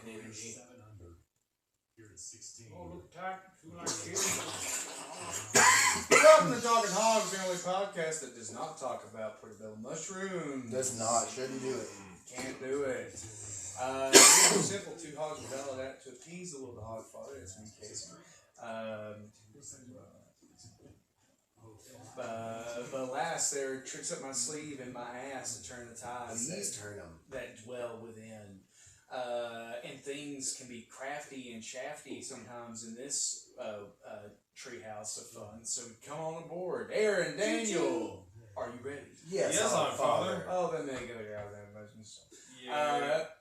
energy. Oh, look tight. Welcome to Talking Hogs, the only podcast that does not talk about portobello mushrooms. Does not. Shouldn't do it. Can't do it. It's simple. 2 hogs are bellowed out to appease the little hog father. It's me, Casey. But alas, there are tricks up my sleeve and my ass to turn the tides that dwell within. And things can be crafty and shafty sometimes in this treehouse of fun. So come on aboard. Aaron, Daniel, are you ready? Yes, I'm Father. Oh, then they go out there.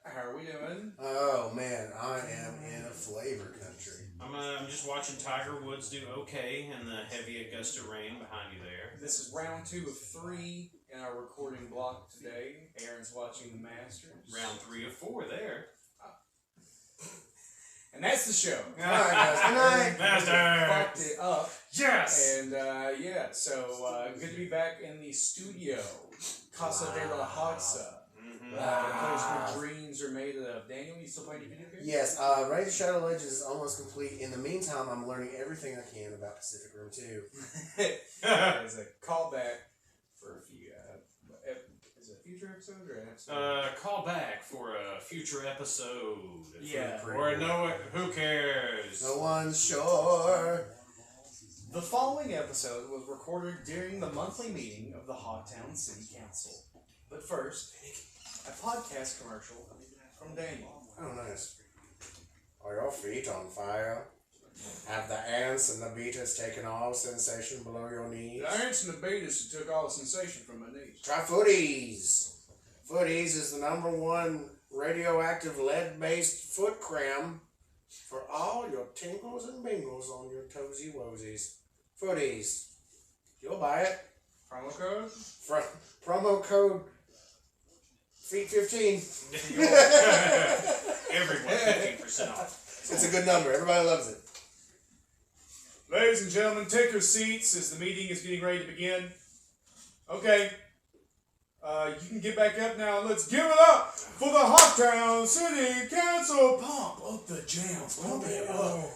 How are we doing? Oh man, I am in a flavor country. I'm just watching Tiger Woods do okay in the heavy Augusta rain behind you there. This is round 2 of 3 in our recording block today. Aaron's watching the Masters. Round 3 of 4 there. And that's the show. All right, guys. Good night. Masters! Fucked it up. Yes! And so good to be back in the studio. Casa de la Hogsa. Of course, what dreams are made of. Daniel, you still playing your video games? Yes, Raid of Shadow Legends is almost complete. In the meantime, I'm learning everything I can about Pacific Rim 2. As a callback for a few. Is it a future episode or an episode? Call back for a future episode. Yeah. Or no, who cares? No one's sure. The following episode was recorded during the monthly meeting of the Hogtown City Council. But first, a podcast commercial from Daniel. Oh, nice. Are your feet on fire? Have the ants and the beetles taken all sensation below your knees? The ants and the betas took all the sensation from my knees. Try Footies. Footies is the #1 radioactive lead-based foot cream for all your tingles and bingles on your toesy woesies. Footies. You'll buy it. Promo code? Promo code Feet15. Everyone 15% off. It's a good number. Everybody loves it. Ladies and gentlemen, take your seats as the meeting is getting ready to begin. Okay. You can get back up now. Let's give it up for the Hogtown City Council. Pump up the jams. Pump it up.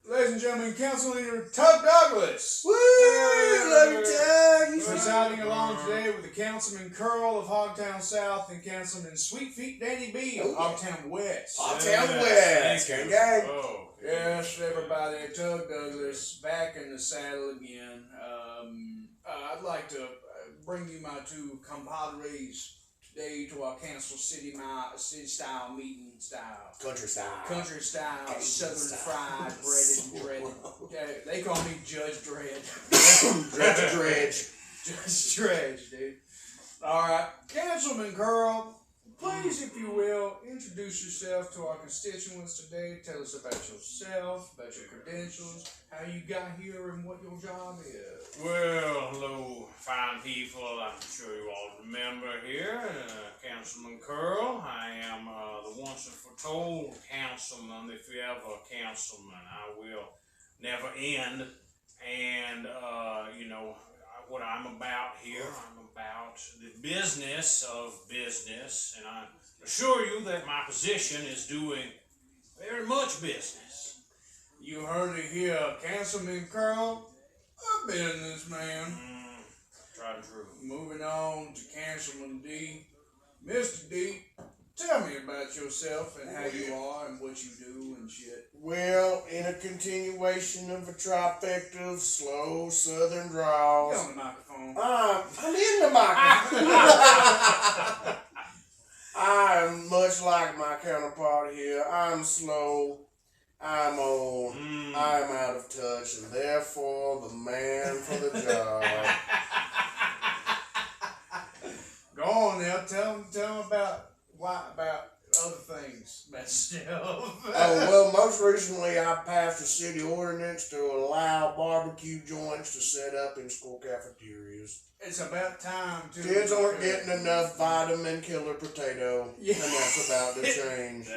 Ladies and gentlemen, Council Leader Tug Douglas. Woo! Love you, Tug. Presiding along today with the Councilman Curl of Hogtown South and Councilman Sweet Feet Danny B of Hogtown West. Hogtown West. Gang, gang. Oh. Yes, everybody, Tug Douglas back in the saddle again. I'd like to bring you my 2 compadres today to our Council City style meeting style. Country style. Country style, Country southern style. fried, breaded and dreaded. Okay, they call me Judge Dredd. Dredge. Judge Dredge, dude. Alright, Councilman Curl, please, if you will, introduce yourself to our constituents today. Tell us about yourself, about your credentials, how you got here, and what your job is. Well, hello, fine people. I'm sure you all remember here, Councilman Curl. I am the once and foretold councilman. If you ever a councilman, I will never end. And, what I'm about here, I'm about the business of business. And I assure you that my position is doing very much business. You heard it here, Councilman Curl, a businessman. Tried and true. Moving on to Councilman D. Mr. D, tell me about yourself and how you are and what you do and shit. Well, in a continuation of a trifecta of slow southern draws. Get on the microphone. I'm in the microphone. I'm much like my counterpart here. I'm slow. I'm old. I'm out of touch, and therefore the man for the job. Go on now. Tell them about other things about yourself. Oh, well, most recently I passed a city ordinance to allow barbecue joints to set up in school cafeterias. It's about time, too. Kids aren't getting enough vitamin killer potato, and that's about to change.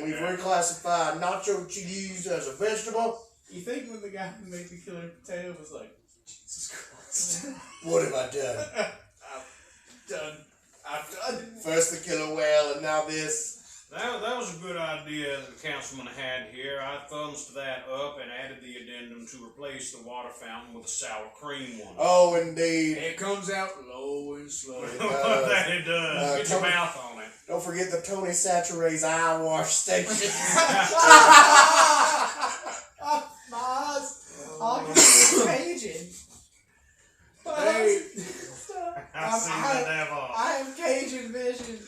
We've reclassified nacho cheese as a vegetable. You think when the guy who made the killer potato was like, Jesus Christ. What have I done? I Done. I've done. First the killer whale, and now this. That was a good idea that the councilman had here. I thumbs that up and added the addendum to replace the water fountain with a sour cream one. Oh, indeed. It comes out low and slow. That it does. Get your mouth on it. Don't forget the Tony Sature's eye wash station. Cajun. Hey. I have Cajun vision.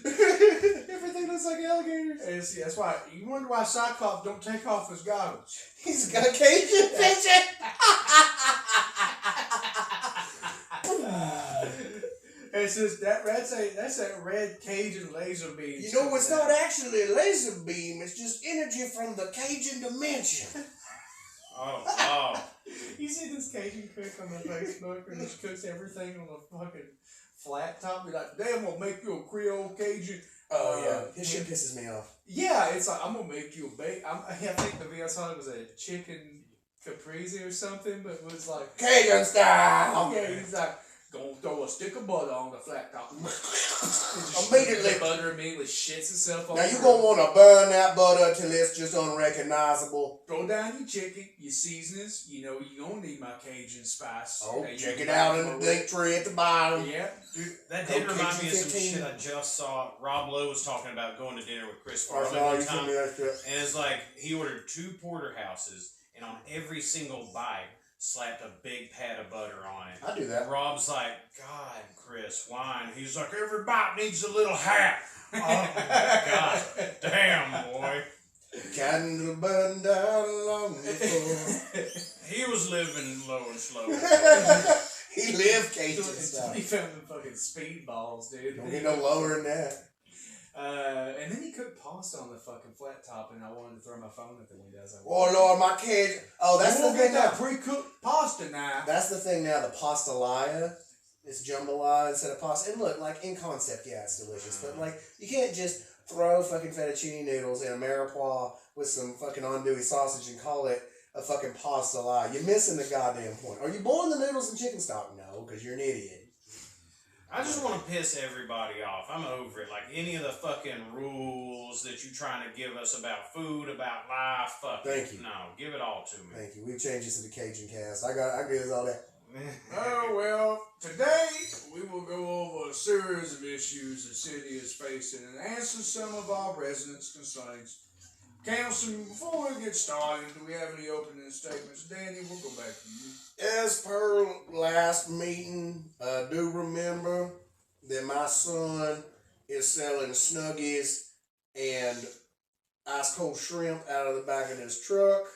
Everything looks like alligators. And see, that's why you wonder why Cyclops don't take off his goggles. He's got Cajun vision. It's just that's a red Cajun laser beam. You know, it's not actually a laser beam. It's just energy from the Cajun dimension. Oh. You see this Cajun cook on the Facebook where he cooks everything on a fucking flat top? Be like, damn, I'm gonna make you a Creole Cajun. Oh yeah, his shit pisses me off. Yeah, it's like I'm gonna make you a bake. I think the video I saw it was a chicken caprese or something, but it was like Cajun style. Yeah, he's like, gonna throw a stick of butter on the flat top. Immediately. The butter immediately shits itself on. Now you gonna wanna burn that butter till it's just unrecognizable. Throw down your chicken, your seasonings. You know you gonna need my Cajun spice. Oh, check it out in the link tree at the bottom. Yeah. Dude, that did remind me of some shit I just saw. Rob Lowe was talking about going to dinner with Chris Farley one time. And it's like, he ordered 2 porterhouses, and on every single bite, slapped a big pat of butter on it. I do that. Rob's like, God, Chris, why? And he's like, every bite needs a little hat. Oh, God damn, boy. Candle burned down long before. He was living low and slow. He lived Cajun style. He found them fucking speedballs, dude. Don't get no lower than that. And then he cooked pasta on the fucking flat top, and I wanted to throw my phone at the window. Oh Lord, my Cajun. Oh, that's the thing now. Pre-cooked pasta now. That's the thing now. The pastalaya. It's jambalaya instead of pasta. And look, like in concept, yeah, it's delicious. But like, you can't just throw fucking fettuccine noodles in a mirepoix with some fucking andouille sausage and call it a fucking pastalaya. You're missing the goddamn point. Are you boiling the noodles in chicken stock? No, because you're an idiot. I just want to piss everybody off. I'm over it. Like any of the fucking rules that you're trying to give us about food, about life, fuck Thank you. No, give it all to me. Thank you. We've changed this to the Cajun cast. I give all that. Oh, well, today we will go over a series of issues the city is facing and answer some of our residents' concerns. Councilman, before we get started, do we have any opening statements? Danny, we'll go back to you. As per last meeting, do remember that my son is selling Snuggies and ice cold shrimp out of the back of his truck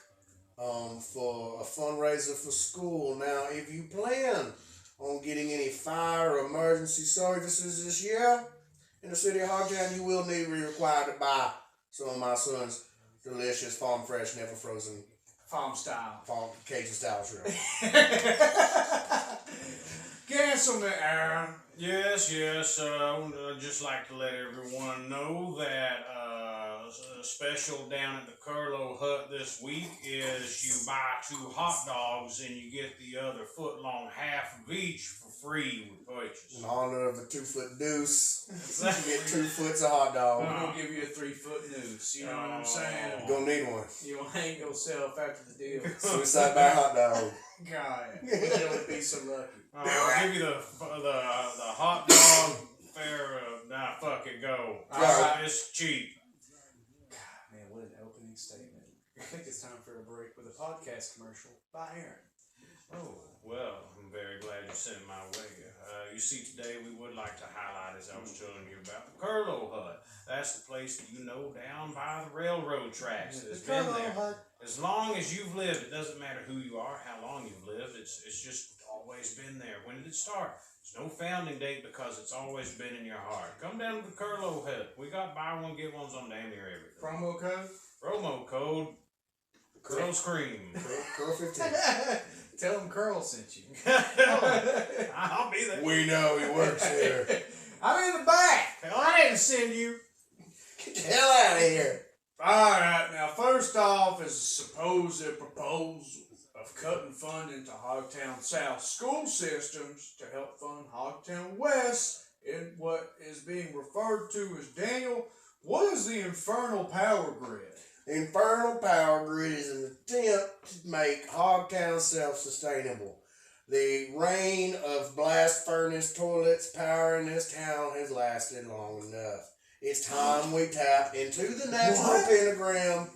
for a fundraiser for school. Now, if you plan on getting any fire or emergency services this year in the city of Hogtown, you will be required to buy some of my son's delicious, farm fresh, never frozen, farm Cajun style shrimp. Councilman Aaron. Yes. I would just like to let everyone know that a special down at the Curlo Hut this week is you buy 2 hot dogs and you get the other foot-long half of each for free with purchase. In honor of a 2-foot deuce, you get 2 foots of hot dog. We're going to give you a 3-foot noose. You know what I'm saying? You're going to need one. You hang yourself after the deal. Suicide by hot dog. God, you would be so lucky. I'll give you the hot dog fare. Nah, fuck it, go. It's cheap. God, man, what an opening statement. I think it's time for a break with a podcast commercial by Aaron. Oh, well, I'm very glad you sent it my way. You see, today we would like to highlight, as I was telling you about, the Curlo Hut. That's the place that you know down by the railroad tracks. It's been there. As long as you've lived, it doesn't matter who you are, how long you've lived, it's just always been there. When did it start? There's no founding date because it's always been in your heart. Come down to the Curlo Hut. We got buy one, get ones on damn near everything. Promo code? Promo code Curl's Cream. Curl 15. Tell him Curl sent you. I'll be there. We know he works here. I'm in the back. Hell, I didn't send you. Get the hell out of here. Alright, now first off is a supposed proposal of cutting funding to Hogtown South school systems to help fund Hogtown West in what is being referred to as Daniel. What is the infernal power grid? The infernal power grid is an attempt to make Hogtown self-sustainable. The reign of blast furnace toilets powering this town has lasted long enough. It's time we tap into the natural pentagram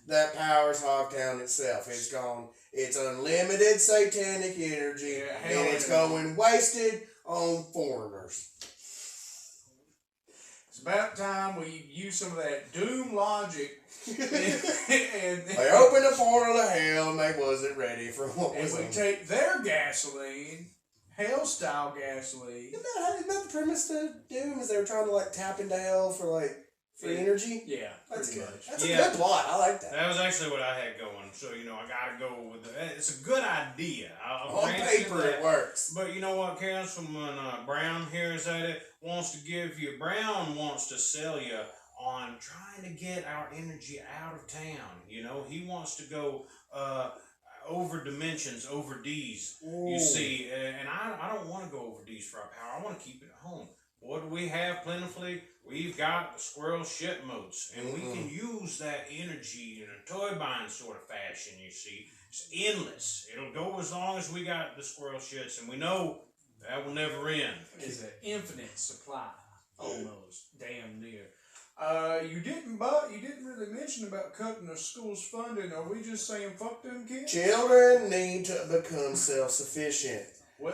that powers Hogtown itself. It's gone. It's unlimited satanic energy, and it's going wasted on foreigners. It's about time we use some of that doom logic. They opened a portal to hell, and they wasn't ready for what was. And we take their gasoline, hell-style gasoline. Isn't that the premise to Doom? Is they were trying to like tap into hell for energy? Yeah, that's good. much. That's a good plot. I like that. That was actually what I had going. So, I gotta go with it's a good idea. On paper, it works. But you know what, Councilman Brown here is at it, Brown wants to sell you on trying to get our energy out of town. He wants to go over dimensions, over D's. Ooh. You see, and I don't want to go over D's for our power. I want to keep it at home. What do we have plentifully? We've got the squirrel shit moats, and we can use that energy in a toy bind sort of fashion, you see. It's endless. It'll go as long as we got the squirrel shits, and we know that will never end. It's an infinite supply, almost, damn near. You didn't really mention about cutting the school's funding. Are we just saying fuck them kids? Children need to become self-sufficient.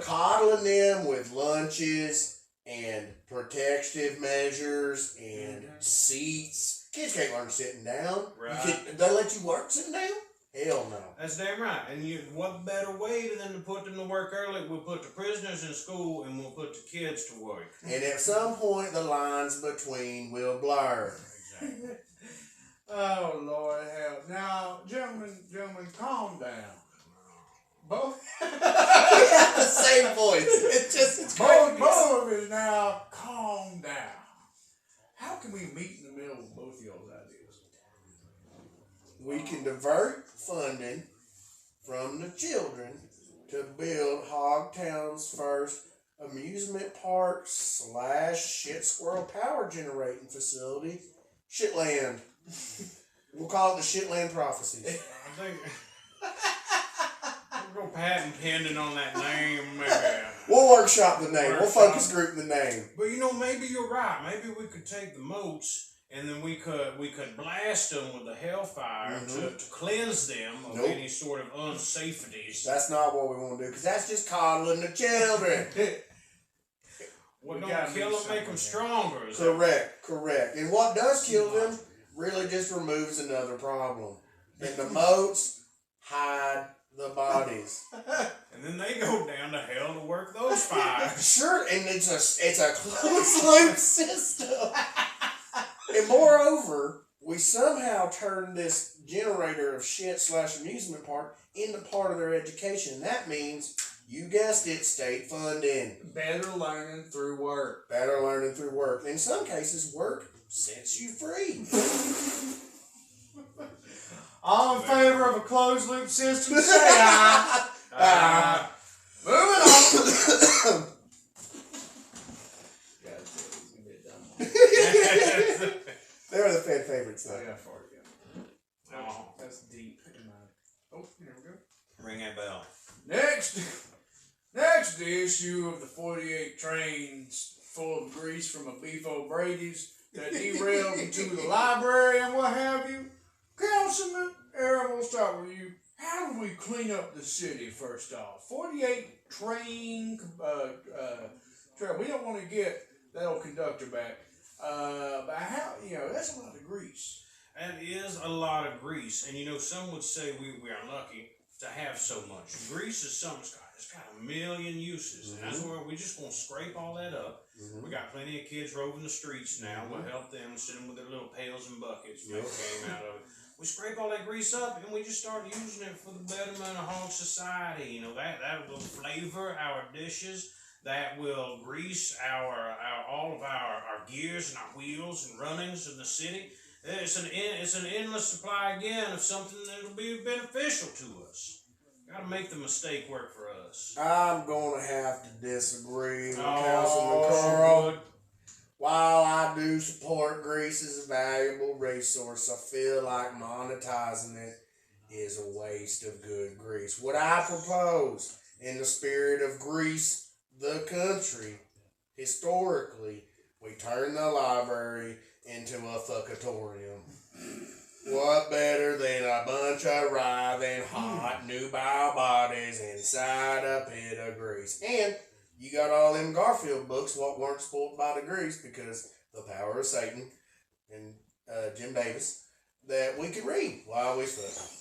Coddling them with lunches and protective measures and seats. Kids can't learn sitting down. Right. They let you work sitting down? Hell no. That's damn right. And what better way than to put them to work early? We'll put the prisoners in school and we'll put the kids to work. And at some point, the lines between will blur. Exactly. Oh, Lord help. Now, gentlemen, calm down. Both. The same voice. It's both of us now, calm down. How can we meet in the middle of both of y'all's ideas? We can divert funding from the children to build Hogtown's first amusement park / shit squirrel power generating facility, Shitland. We'll call it the Shitland Prophecies. I think we'll go patent pending on that name, maybe. We'll workshop the name. We'll focus group the name. But maybe you're right. Maybe we could take the moats and then we could blast them with the hellfire to cleanse them of any sort of unsafeties. That's not what we want to do, because that's just coddling the children. What don't kill them, make them stronger. Correct. And what does kill them really just removes another problem. And the moats hide the bodies. And then they go down to hell to work those fires. Sure, and it's a closed loop system. And moreover, we somehow turned this generator of shit / amusement park into part of their education. That means, you guessed it, state funding. Better learning through work. In some cases, work sets you free. All in favor of a closed loop system, say aye. Moving on. They were the fan favorites, though. I got far to go. Oh, That's deep in my... Oh, here we go. ring that bell. Next issue of the 48 trains full of grease from a beef O'Brady's that derailed into the library and what have you. Councilman, Aaron, we'll start with you. How do we clean up the city, first off? 48 train, we don't want to get that old conductor back. But how, that's a lot of grease. That is a lot of grease. And some would say we are lucky to have so much. Grease is something it's got a million uses. And that's where we just want to scrape all that up. We got plenty of kids roving the streets now. We'll help them, sit them with their little pails and buckets, make a game out of it. We scrape all that grease up and we just start using it for the betterment of Hog society. That will flavor our dishes. That will grease all of our gears and our wheels and runnings in the city. It's an endless supply again of something that will be beneficial to us. Gotta make the mistake work for us. I'm going to have to disagree with Councilman Carl. While I do support grease as a valuable resource, I feel like monetizing it is a waste of good grease. What I propose, in the spirit of Grease, the country, historically, we turn the library into a fuckatorium. What better than a bunch of writhing, hot, nubile bodies inside a pit of grease? And you got all them Garfield books what weren't spoiled by the grease because The Power of Satan and Jim Davis that we could read while we slept.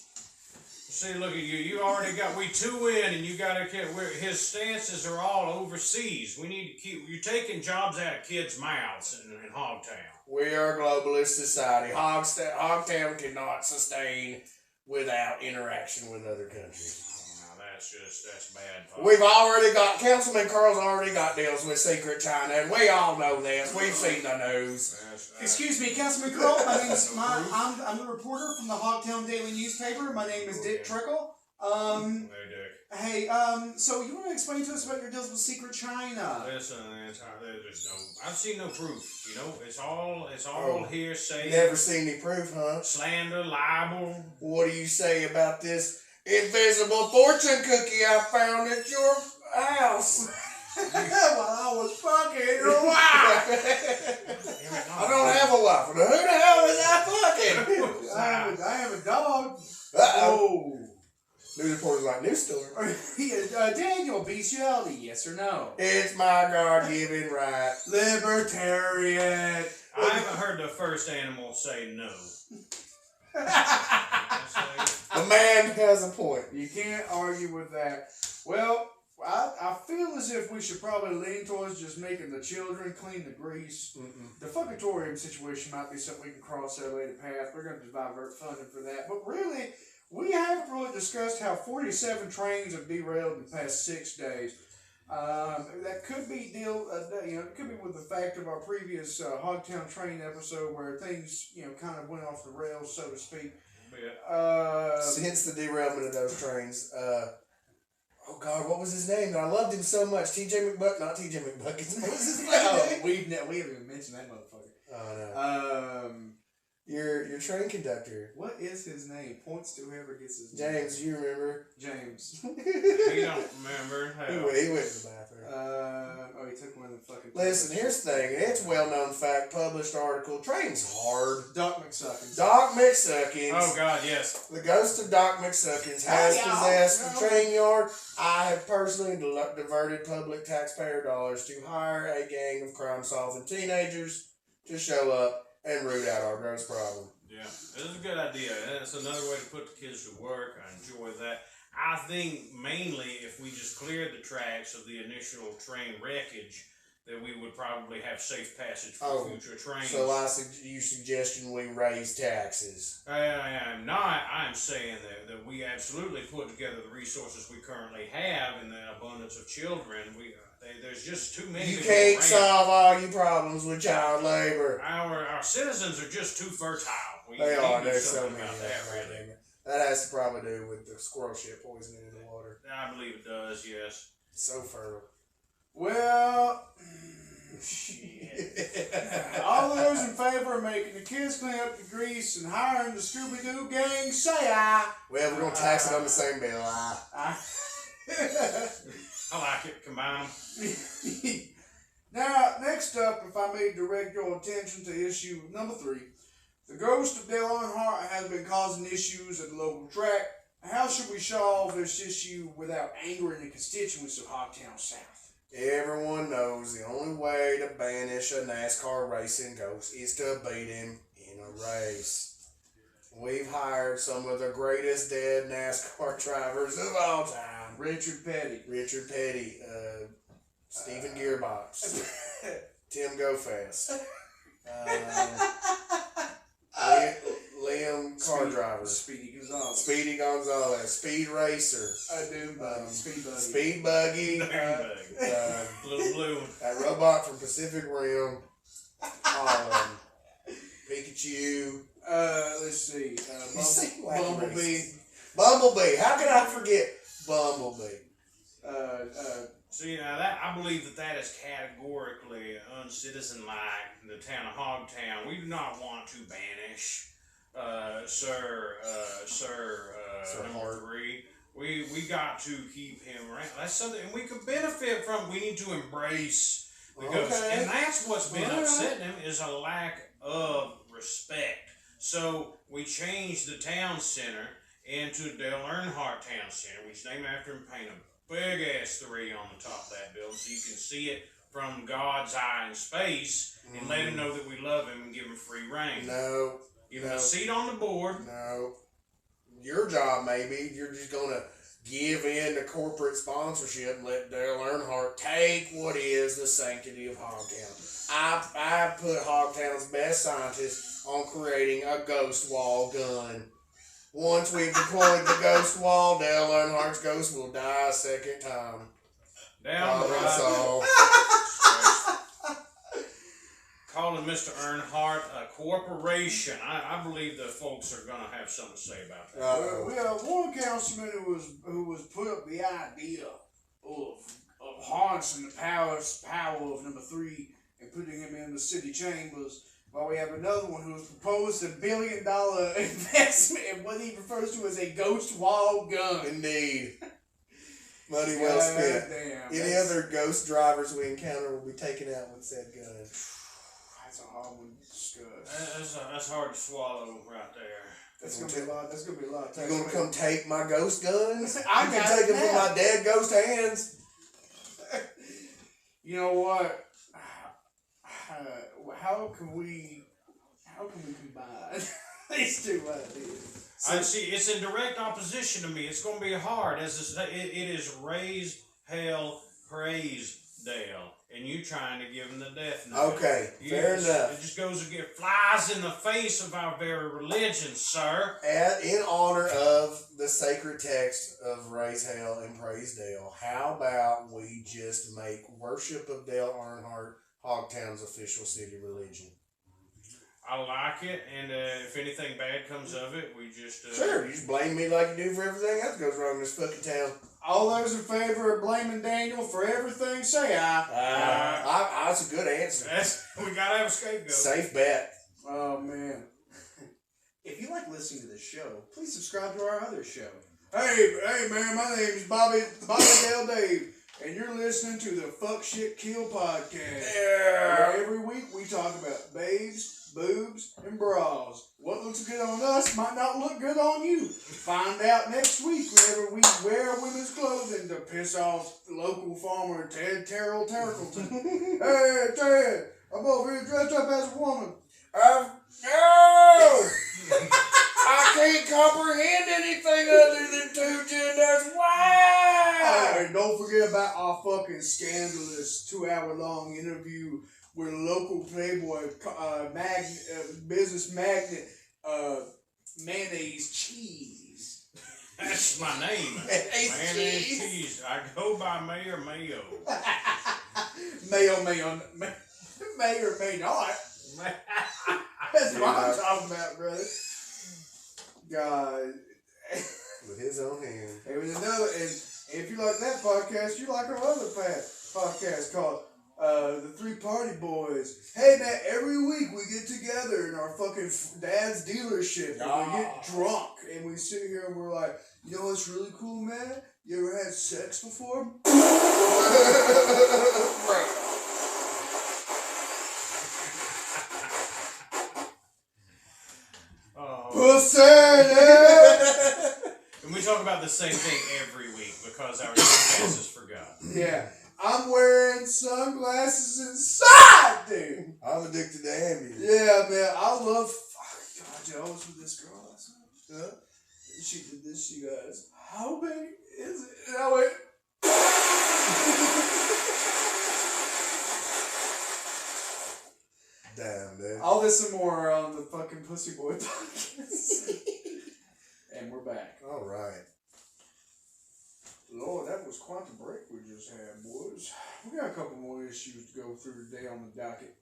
See, look at you. You already got, we 2 in, and you got to, his stances are all overseas. We need to keep, you're taking jobs out of kids' mouths in Hogtown. We are a globalist society. Hogtown cannot sustain without interaction with other countries. Now, that's bad. We've already got, Councilman Carl's already got deals with Secret China, and we all know this. We've seen the news. Excuse me, Councilman Carl. I'm the reporter from the Hogtown Daily newspaper. My name is Dick Trickle. Hey, Dick. Hey, so you want to explain to us about your deals with Secret China? Listen, I've seen no proof. You know, it's all hearsay. Never seen any proof, huh? Slander, libel. What do you say about this invisible fortune cookie I found at your house? While I was fucking your wife. I don't have a wife. Who the hell is I fucking? I have a dog. Uh-oh. News reporters like news story. Daniel, bestiality, yes or no? It's my God-given right. Libertarian. I haven't heard the first animal say no. The man has a point. You can't argue with that. Well, I feel as if we should probably lean towards just making the children clean the grease. The fuckatorium situation might be something we can cross at a later path. We're going to divert funding for that. But really, we haven't really discussed how 47 trains have derailed in the past 6 days. That could be it could be with the fact of our previous Hogtown train episode where things, kind of went off the rails, so to speak. Since the derailment of those trains, oh God, what was his name? I loved him so much. Not TJ McBucket. What was his name? We haven't even mentioned that motherfucker. Oh no. Your train conductor. What is his name? Points to whoever gets his name. name. James, you remember? James. He don't remember. He went to the bathroom. He took one of the fucking... Listen, here's the thing. It's well-known fact, published article. Train's hard. Doc McSuckins. Doc McSuckins. Oh, God, yes. The ghost of Doc McSuckins has possessed the train yard. I have personally diverted public taxpayer dollars to hire a gang of crime-solving teenagers to show up and root out our gross problem. Yeah, it is a good idea. It's another way to put the kids to work. I enjoy that. I think mainly if we just cleared the tracks of the initial train wreckage, that we would probably have safe passage for future trains. So your suggestion we raise taxes? I'm not. I'm saying that we absolutely put together the resources we currently have in the abundance of children. There's just too many. You can't solve all your problems with child labor. Our citizens are just too fertile. They are. There's so so many. really. That has to probably do with the squirrel shit poisoning in the water. I believe it does, yes. So fertile. Well, shit. All those in favor of making the kids clean up the grease and hiring the Scooby-Doo gang, say aye. Well, we're going to tax it on the same bill. I like it. Combine them. Now, next up, if I may direct your attention to issue number 3. The ghost of Dale Earnhardt has been causing issues at the local track. How should we solve this issue without angering the constituents of Hogtown South? Everyone knows the only way to banish a NASCAR racing ghost is to beat him in a race. We've hired some of the greatest dead NASCAR drivers of all time. Richard Petty, Stephen Gearbox, Tim Go-Fast, Liam Car Driver, Speedy Gonzalez, Speed Racer, Speed Buggy, Little Blue, that robot from Pacific Rim, Pikachu. Let's see, Bumblebee. Bumblebee. How can I forget Bumblebee. See, now that I believe that is categorically uncitizenlike in the town of Hogtown. We do not want to banish, Sir Number 3. We got to keep him around. That's something, and we could benefit from. We need to embrace the ghost, and that's what's been upsetting him is a lack of respect. So we changed the town center into Dale Earnhardt Town Center, which is named after him. Paint a big ass 3 on the top of that building, so you can see it from God's eye in space, and let him know that we love him and give him free reign. No. Give him a seat on the board. No. Your job, maybe, you're just going to give in to corporate sponsorship and let Dale Earnhardt take what is the sanctity of Hogtown. I put Hogtown's best scientists on creating a ghost wall gun. Once we've deployed the ghost wall, Dale Earnhardt's ghost will die a second time. Down the right. Calling Mr. Earnhardt a corporation. I believe the folks are going to have something to say about that. We have one councilman who was put up the idea of harnessing the power of number 3 and putting him in the city chambers. While we have another one who has proposed $1 billion investment in what he refers to as a ghost wall gun. Indeed. Money well spent. Any other ghost drivers we encounter will be taken out with said gun. That's a hard one to discuss. That's hard to swallow right there. That's gonna be a lot. That's gonna be a lot. You gonna come take my ghost guns? I can take them from my dead ghost hands. You know what? How can we combine these two ideas? I see. It's in direct opposition to me. It's going to be hard. It is raise hell, praise Dale, and you trying to give him the death note. Okay, fair enough. It just goes again, flies in the face of our very religion, sir. In honor of the sacred text of raise hell and praise Dale, how about we just make worship of Dale Earnhardt Hogtown's official city religion? I like it, and if anything bad comes of it, we just... Sure, you just blame me like you do for everything else that goes wrong in this fucking town. All those in favor of blaming Daniel for everything, say aye. That's a good answer. We gotta have a scapegoat. Safe bet. Oh, man. If you like listening to this show, please subscribe to our other show. Hey, man, my name is Bobby Dale Dave, and you're listening to the Fuck Shit Kill podcast. Yeah. Where every week we talk about babes, boobs, and bras. What looks good on us might not look good on you. Find out next week whenever we wear women's clothing to piss off local farmer Ted Terrell Terkelton. Hey, Ted, I'm over here dressed up as a woman. No! I can't comprehend anything other than 2 genders. Why? And don't forget about our fucking scandalous 2-hour-long interview with local playboy business magnate Mayonnaise Cheese. That's my name. Mayonnaise Cheese. I go by Mayor Mayo. May or may not. That's what I'm talking about, brother. God. With his own hand. There was another, and if you like that podcast, you like our other podcast called The 3 Party Boys. Hey man, every week we get together in our fucking dad's dealership and we get drunk and we sit here and we're like, you know what's really cool, man? You ever had sex before? Pussy! And we talk about the same thing every week because our podcast is forgotten. Yeah. I'm wearing sunglasses inside, dude. I'm addicted to Ambien. Yeah, man. I love... God, I was with this girl last night. Yeah. She did this. She goes, how big is it? And I went... Damn, dude. All this and more on the fucking Pussy Boy podcast. And we're back. All right. Lord, that was quite the break we just had, boys. We got a couple more issues to go through today on the docket.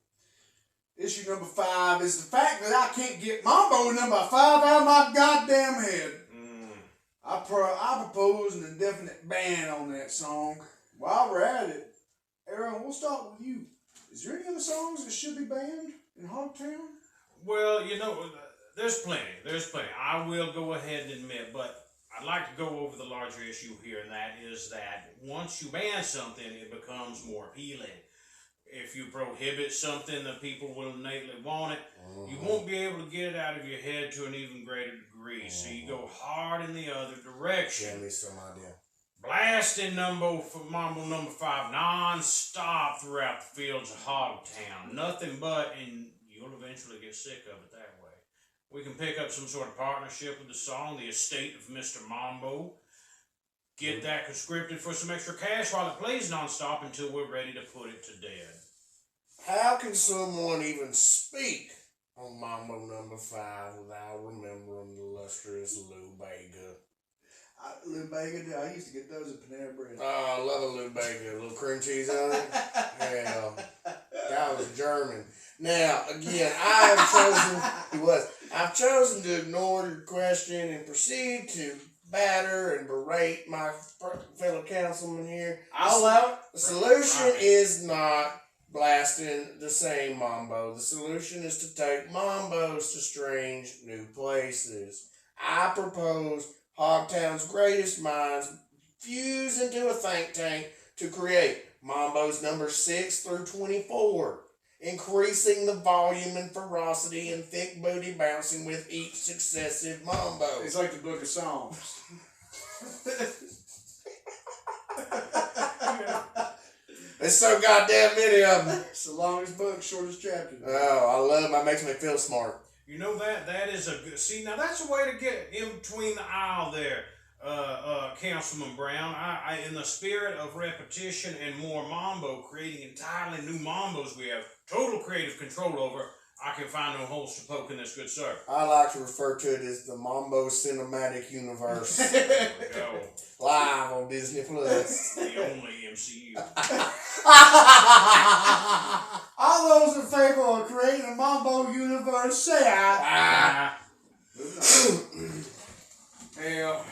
Issue number 5 is the fact that I can't get Mambo number 5 out of my goddamn head. I propose an indefinite ban on that song. While we're at it, Aaron, we'll start with you. Is there any other songs that should be banned in Hogtown? Well, there's plenty. I will go ahead and admit, but I'd like to go over the larger issue here, and that is that once you ban something, it becomes more appealing. If you prohibit something, the people will innately want it. You won't be able to get it out of your head to an even greater degree. So you go hard in the other direction. Give me some idea. Blasting Mambo number 5 non-stop throughout the fields of Hogtown. Nothing but, and you'll eventually get sick of it that way. We can pick up some sort of partnership with the song, The Estate of Mr. Mambo. Get that conscripted for some extra cash while it plays non-stop until we're ready to put it to dead. How can someone even speak on Mambo number 5 without remembering the illustrious Lou Bega? Lou Bega, I used to get those at Panera Bread. Oh, I love a Lou Bega. A little cream cheese on it. Yeah, that was German. Now, again, I've chosen to ignore your question and proceed to batter and berate my fellow councilman here. I'll allow it. The solution is not blasting the same mambo. The solution is to take mambos to strange new places. I propose Hogtown's greatest minds fuse into a think tank to create mambos number 6 through 24, increasing the volume and ferocity and thick booty bouncing with each successive mambo. It's like the Book of Psalms. There's so goddamn many of them. It's the longest book, shortest chapter. Oh, I love it. That makes me feel smart. You know that is a good. See, now that's a way to get in between the aisle there, Councilman Brown. I in the spirit of repetition and more mambo, creating entirely new mambos we have total creative control over. I can find no holes to poke in this, good sir. I like to refer to it as the Mambo Cinematic Universe. There we go. Live on Disney Plus. The only MCU. All those in favor of creating a Mambo universe, say aye. Hell.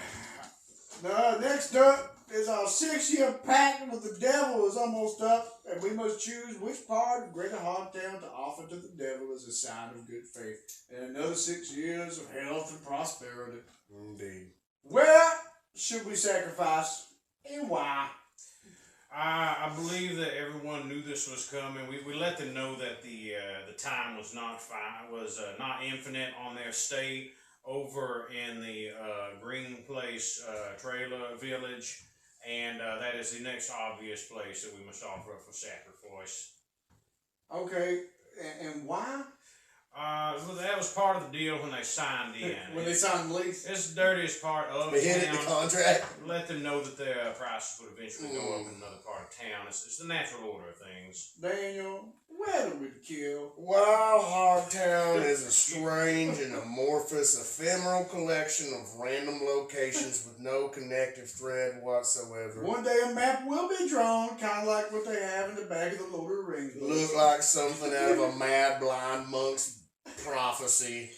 Next up is our 6-year pact with the devil is almost up, and we must choose which part of Greater Hogtown to offer to the devil as a sign of good faith. And another 6 years of health and prosperity. Indeed. Where should we sacrifice and why? I believe that everyone knew this was coming. We let them know that the time was not not infinite on their stay over in the Green Place trailer village, and that is the next obvious place that we must offer up for sacrifice. Okay, and why? Well, that was part of the deal when they signed in. When they signed the lease? It's the dirtiest part of We hit it in the contract. Let them know that their prices would eventually go up in another part of town. It's the natural order of things. Daniel, where do we kill? While Hogtown is a strange and amorphous, ephemeral collection of random locations with no connective thread whatsoever. One day a map will be drawn, kind of like what they have in the back of the Lord of the Rings. Look like something out of a mad blind monk's prophecy.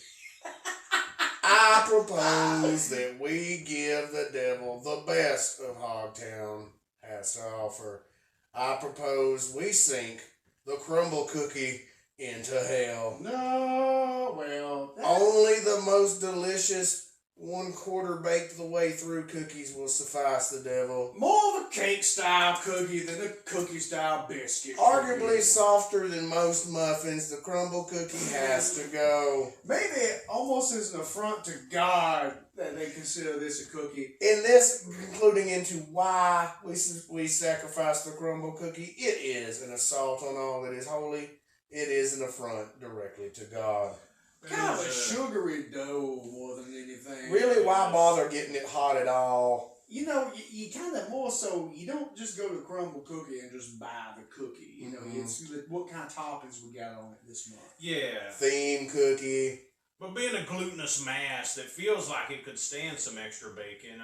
I propose that we give the devil the best of Hogtown has to offer. I propose we sink the crumble cookie into hell. No, well... Only the most delicious 1/4 baked the way through cookies will suffice the devil. More of a cake-style cookie than a cookie-style biscuit. Arguably softer than most muffins, the crumble cookie has to go. Maybe almost as an affront to God that they consider this a cookie. In this, concluding into why we sacrifice the crumble cookie, it is an assault on all that is holy. It is an affront directly to God. Kind of a sugary dough more than anything. Really, why bother getting it hot at all? You know, you kind of more so, you don't just go to Crumble Cookie and just buy the cookie. You know, it's what kind of toppings we got on it this month. Yeah. Theme cookie. But being a glutinous mass that feels like it could stand some extra bacon,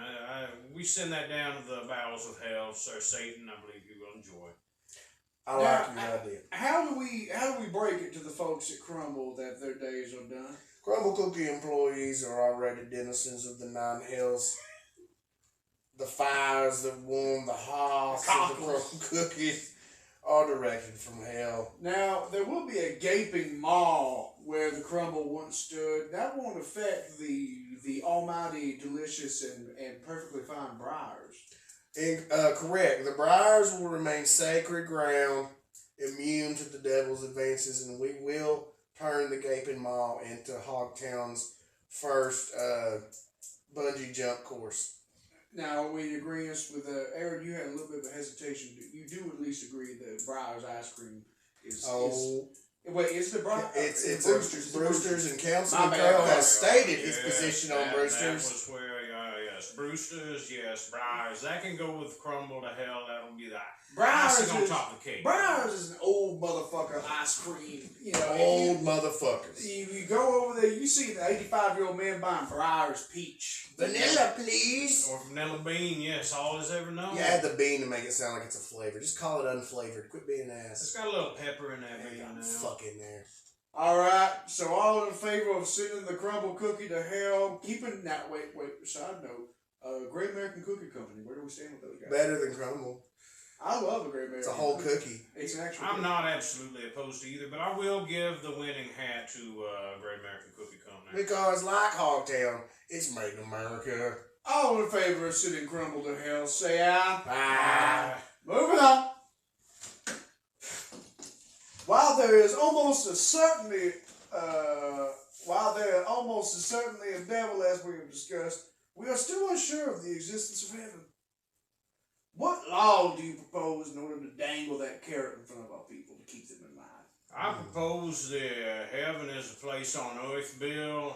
we send that down to the bowels of hell, Sir Satan. I believe you will enjoy. I like your idea. How do we break it to the folks at Crumble that their days are done? Crumble Cookie employees are already denizens of the 9 hells. the fires that warm the hearth of the crumble cookies, all directed from hell. Now, there will be a gaping maw where the crumble once stood. That won't affect the almighty, delicious, and perfectly fine briars. Correct. The briars will remain sacred ground, immune to the devil's advances, and we will turn the gaping maw into Hogtown's first bungee jump course. Now, are we in agreement with Aaron? You had a little bit of a hesitation. You do at least agree that Briar's ice cream is. Wait, is the Briar? It's Brewster's, and Councilman Carroll has stated his position on Brewster's. That was where, yes, Brewster's, yes, Briar's. That can go with crumble to hell. That'll be that. Briar's on top of the cake. Briar's is an old motherfucker ice cream. You know, old motherfuckers. You go over there, you see the 85-year-old man buying Briar's peach. Vanilla, please. Or vanilla bean, yes, all is ever known. You add the bean to make it sound like it's a flavor. Just call it unflavored. Quit being an ass. It's got a little pepper in that bean now. Fuck in there. All right, so all in favor of sending the crumble cookie to hell, keeping... Now, wait, side note. Great American Cookie Company, where do we stand with those guys? Better than crumble. I love a Great American. It's a whole cookie. It's an actual I'm cookie. not absolutely opposed to either, but I will give the winning hat to Great American Cookie Company. Because like Hogtown, it's made in America. All in favor of sending crumble to hell, say aye. Bye. Moving on. While there is almost as certainly a devil as we have discussed, we are still unsure of the existence of heaven. What law do you propose in order to dangle that carrot in front of our people to keep them in mind? I propose that heaven is a place on earth, Bill,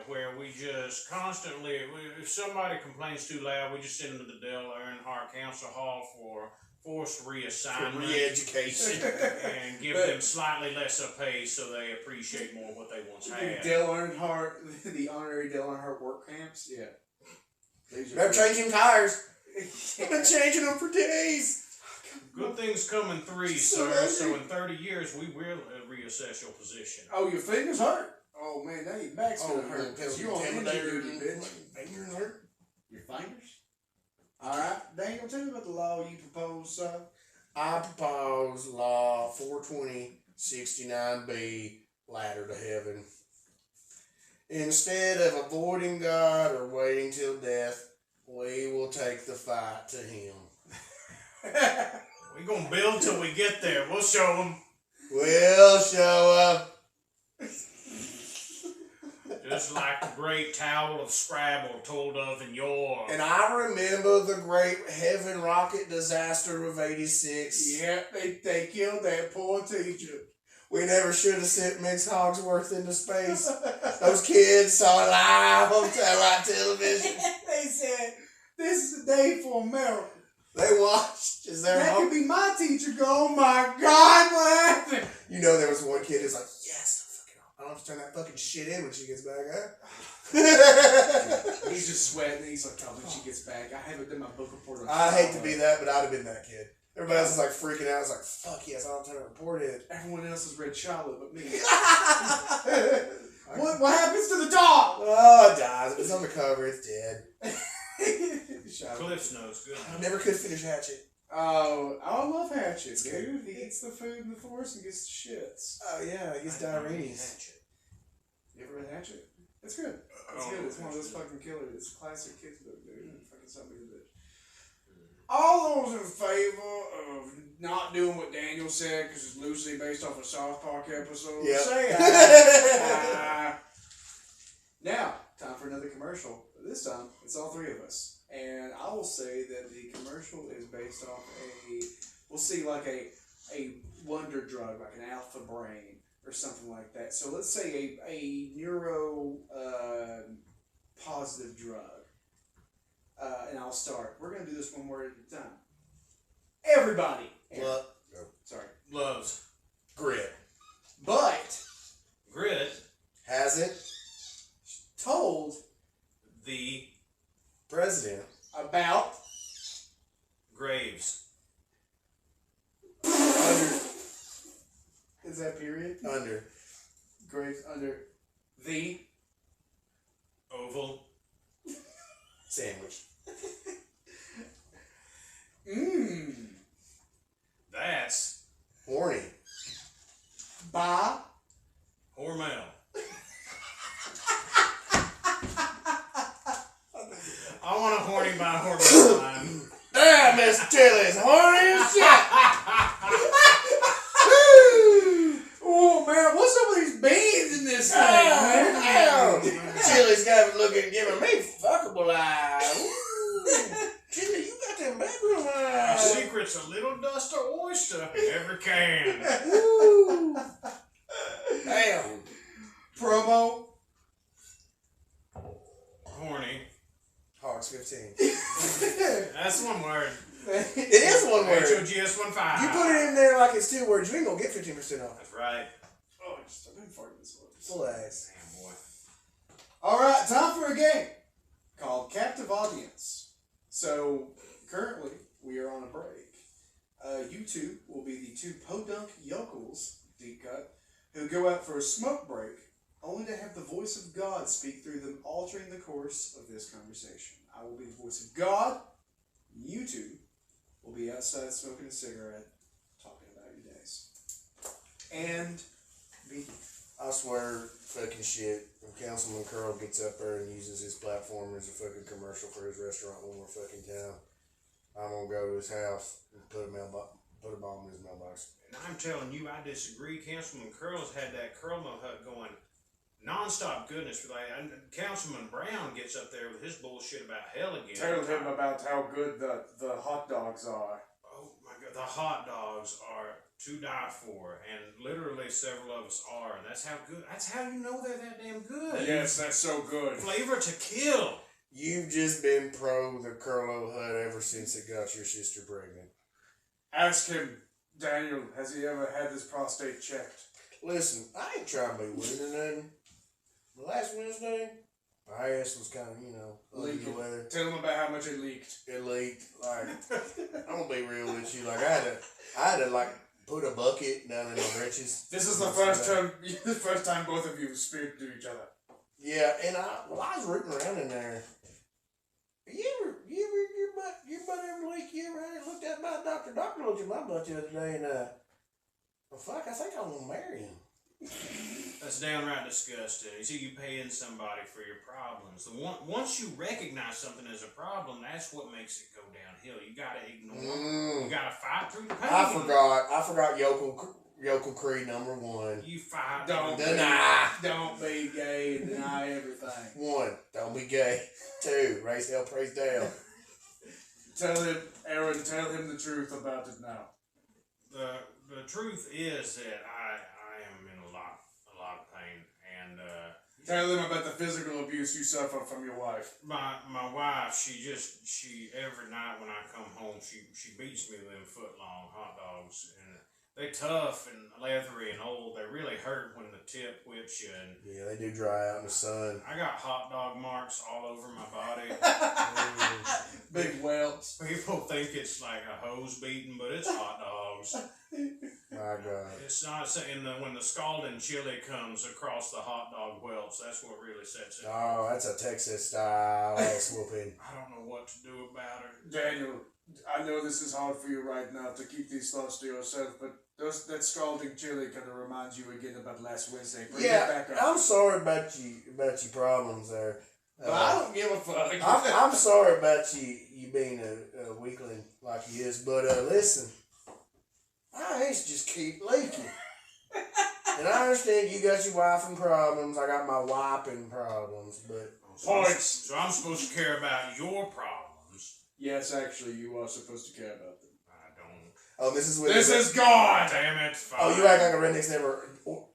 where we just constantly, if somebody complains too loud, we just send them to the Dale Earnhardt Council Hall for forced reassignment. Re-education. And give them slightly lesser pay so they appreciate more what they once had. Dale Earnhardt, the honorary Dale Earnhardt work camps? Yeah. Better change them tires. I've been changing them for days. Good things come in threes, sir. So in 30 years, we will reassess your position. Oh, your fingers hurt? Oh, man, now your back's gonna hurt because you're on injury duty, bitch. Fingers hurt. Your fingers? All right, Daniel, tell me about the law you propose, sir. I propose Law 420-69B, ladder to heaven. Instead of avoiding God or waiting till death, we will take the fight to Him. We're going to build till we get there. We'll show them. We'll show up. Just like the great Tower of Scrabble told of in yore. And I remember the great heaven rocket disaster of 86. Yeah, they killed that poor teacher. We never should have sent Miss Hogsworth into space. Those kids saw it live on satellite television. They said, this is the day for America. They watched. That could be my teacher go, oh my God, what happened? You know there was one kid who's like, yes, I don't have to turn that fucking shit in when she gets back, huh? He's just sweating. He's like, oh, when she gets back, I haven't done my book report on I hate to be that, but I'd have been that kid. Everybody else is like freaking out. It's like, fuck yes, I don't turn that report in. Everyone else has read Charlotte but me. What happens to the dog? Oh, it dies. If it's on the cover, it's dead. Cliff's Notes, good. I never could finish Hatchet. Oh, I love Hatchet, dude. He eats the food in the forest and gets the shits. Oh, yeah, he gets diarrhea. You ever read Hatchet? It's good. It's good. It's one of those fucking killers. It's a classic kids book, dude. Fucking something to bitch. All those in favor of not doing what Daniel said because it's loosely based off a South Park episode, say aye. Now, time for another commercial. This time, it's all three of us. And I will say that the commercial is based off like a wonder drug, like an alpha brain or something like that. So let's say a neuro positive drug. And I'll start. We're going to do this one word at a time. Everybody. Sorry. Loves. Grit. But. Grit. Hasn't. Told. The. President. About. Graves. Under. Is that period? Under. Graves under. The. Oval. Sandwich. This chili's horny as shit. Oh man, what's up with these beans in this thing, man? Chili's got giving me fuckable eyes. Chili, you got them background The eyes. secret's a little dust of oyster in every can. Woo. Damn. Promo. Horny. Hogs 15. That's one word. It is one word. HOGS15. You put it in there like it's 2 words, you ain't gonna get 15% off. That's right. Oh, I've been farting this one. Full ass. Damn, boy. Alright, time for a game called Captive Audience. So, currently, we are on a break. You two will be the 2 podunk yokels, deep cut, who go out for a smoke break, only to have the voice of God speak through them, altering the course of this conversation. I will be the voice of God. You two will be outside smoking a cigarette, talking about your days. And be I swear, fucking shit. When Councilman Curl gets up there and uses his platform as a fucking commercial for his restaurant one more fucking time, I'm gonna go to his house and put a bomb in his mailbox. And I'm telling you, I disagree. Councilman Curl's had that Curl Hut going non-stop goodness. Like, Councilman Brown gets up there with his bullshit about hell again. Tell him about how good the hot dogs are. Oh my God, the hot dogs are to die for, and literally several of us are, and that's how good. That's how you know they're that damn good. Yes, that's so good. Flavor to kill. You've just been pro the Curlo Hut ever since it got your sister pregnant. Ask him, Daniel, has he ever had his prostate checked? Listen, I ain't trying to be weird or nothing. But last Wednesday, my ass was kind of, under the weather. Tell him about how much it leaked. It leaked. Like, I'm gonna be real with you. Like, I had to like put a bucket down in my britches. This is the first time both of you speak to each other. Yeah, and I was rooting around in there. Your butt ever leak? You ever had it looked at by a doctor? Doctor looked at my butt the other day and well, fuck, I think I want to marry him. That's downright disgusting. You see, you paying somebody for your problems. Once you recognize something as a problem, that's what makes it go downhill. You gotta ignore. You gotta fight through the pain. I forgot Yokel Creed #1. You fight. Don't be gay and deny everything. 1, don't be gay. 2, raise hell, praise Dale. Tell him, Aaron, tell him the truth about it now. The truth is that I am in a lot of pain, and tell him about the physical abuse you suffer from your wife. My wife, she every night when I come home, she beats me with them foot-long hot dogs, and they tough and leathery and old. They really hurt when the tip whips you. And yeah, they do dry out in the sun. I got hot dog marks all over my body. Big welts. People think it's like a hose beating, but it's hot dogs. My God. It's not saying that when the scalding chili comes across the hot dog welts, that's what really sets it. Oh, that's a Texas style ass whooping. I don't know what to do about it. Daniel, I know this is hard for you right now to keep these thoughts to yourself, but that scalding chili kind of reminds you again about last Wednesday. Bring it back up. I'm sorry about your problems there. But I don't give a fuck. I'm sorry about you being a weakling like he is, but listen, my ass just keep leaking. And I understand you got your wifing problems, I got my wiping problems, but... Points. So I'm supposed to care about your problems. Yes, actually, you are supposed to care about them. I don't. Oh, this is God! Damn it. Fine. Oh, you act like a redneck's never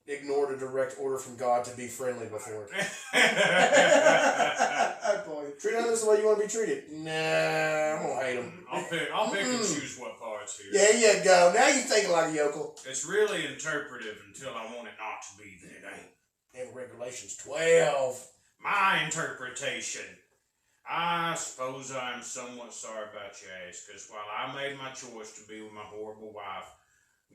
ignored a direct order from God to be friendly before. Treat others the way you want to be treated. Nah, I'm gonna hate them. I'll pick and choose what parts here. There you go. Now you thinking like a yokel. It's really interpretive until I want it not to be, then it ain't. And regulations 12. My interpretation. I suppose I'm somewhat sorry about your ass, because while I made my choice to be with my horrible wife,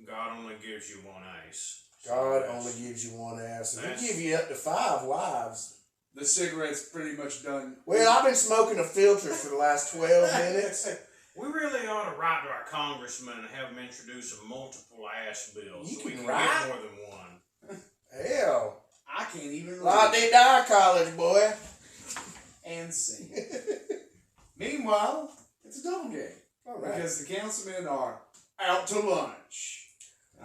God only gives you one ace. God only gives you one ass, and He give you up to 5 wives. The cigarette's pretty much done. Well, I've been smoking a filter for the last 12 minutes. We really ought to write to our congressman and have him introduce a multiple ass bill You so we can can write? get more than one. Hell. I can't even read. Like they die college, boy. And sing. Meanwhile, it's a double game. All right. Because the councilmen are out to lunch.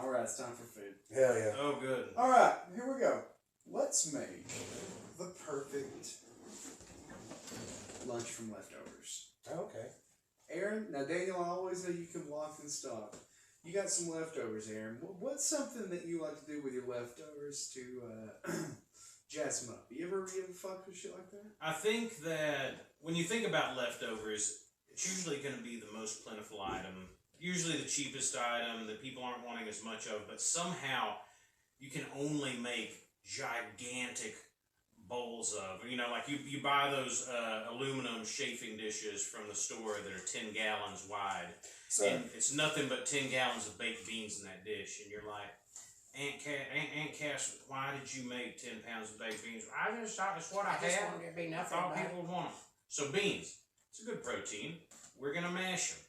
All right, it's time for food. Hell yeah. Oh, good. All right, here we go. Let's make the perfect lunch from leftovers. Okay. Aaron, now Daniel, I always know you can lock and stock. You got some leftovers, Aaron. What's something that you like to do with your leftovers to jazz them up? You ever fuck with shit like that? I think that when you think about leftovers, it's usually going to be the most plentiful item, usually the cheapest item that people aren't wanting as much of, but somehow you can only make gigantic bowls of. You know, like you buy those aluminum chafing dishes from the store that are 10 gallons wide, So, and it's nothing but 10 gallons of baked beans in that dish, and you're like, Aunt Cass, why did you make 10 pounds of baked beans? I just thought it's what I had. wanted to be I nothing thought but- people would want them. So beans, it's a good protein. We're gonna mash them.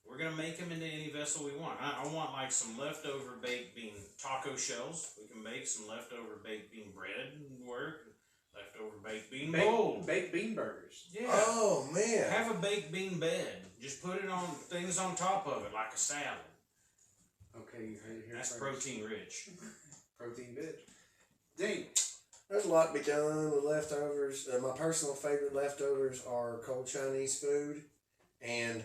We're gonna make them into any vessel we want. I want like some leftover baked bean taco shells. We can make some leftover baked bean bread and work. Leftover baked bean bowl. Baked bean burgers. Yeah. oh man. Have a baked bean bed. Just put it on things on top of it like a salad. Okay, you heard it here That's first. protein rich. Protein bit. Dean. There's a lot to be done with leftovers. My personal favorite leftovers are cold Chinese food and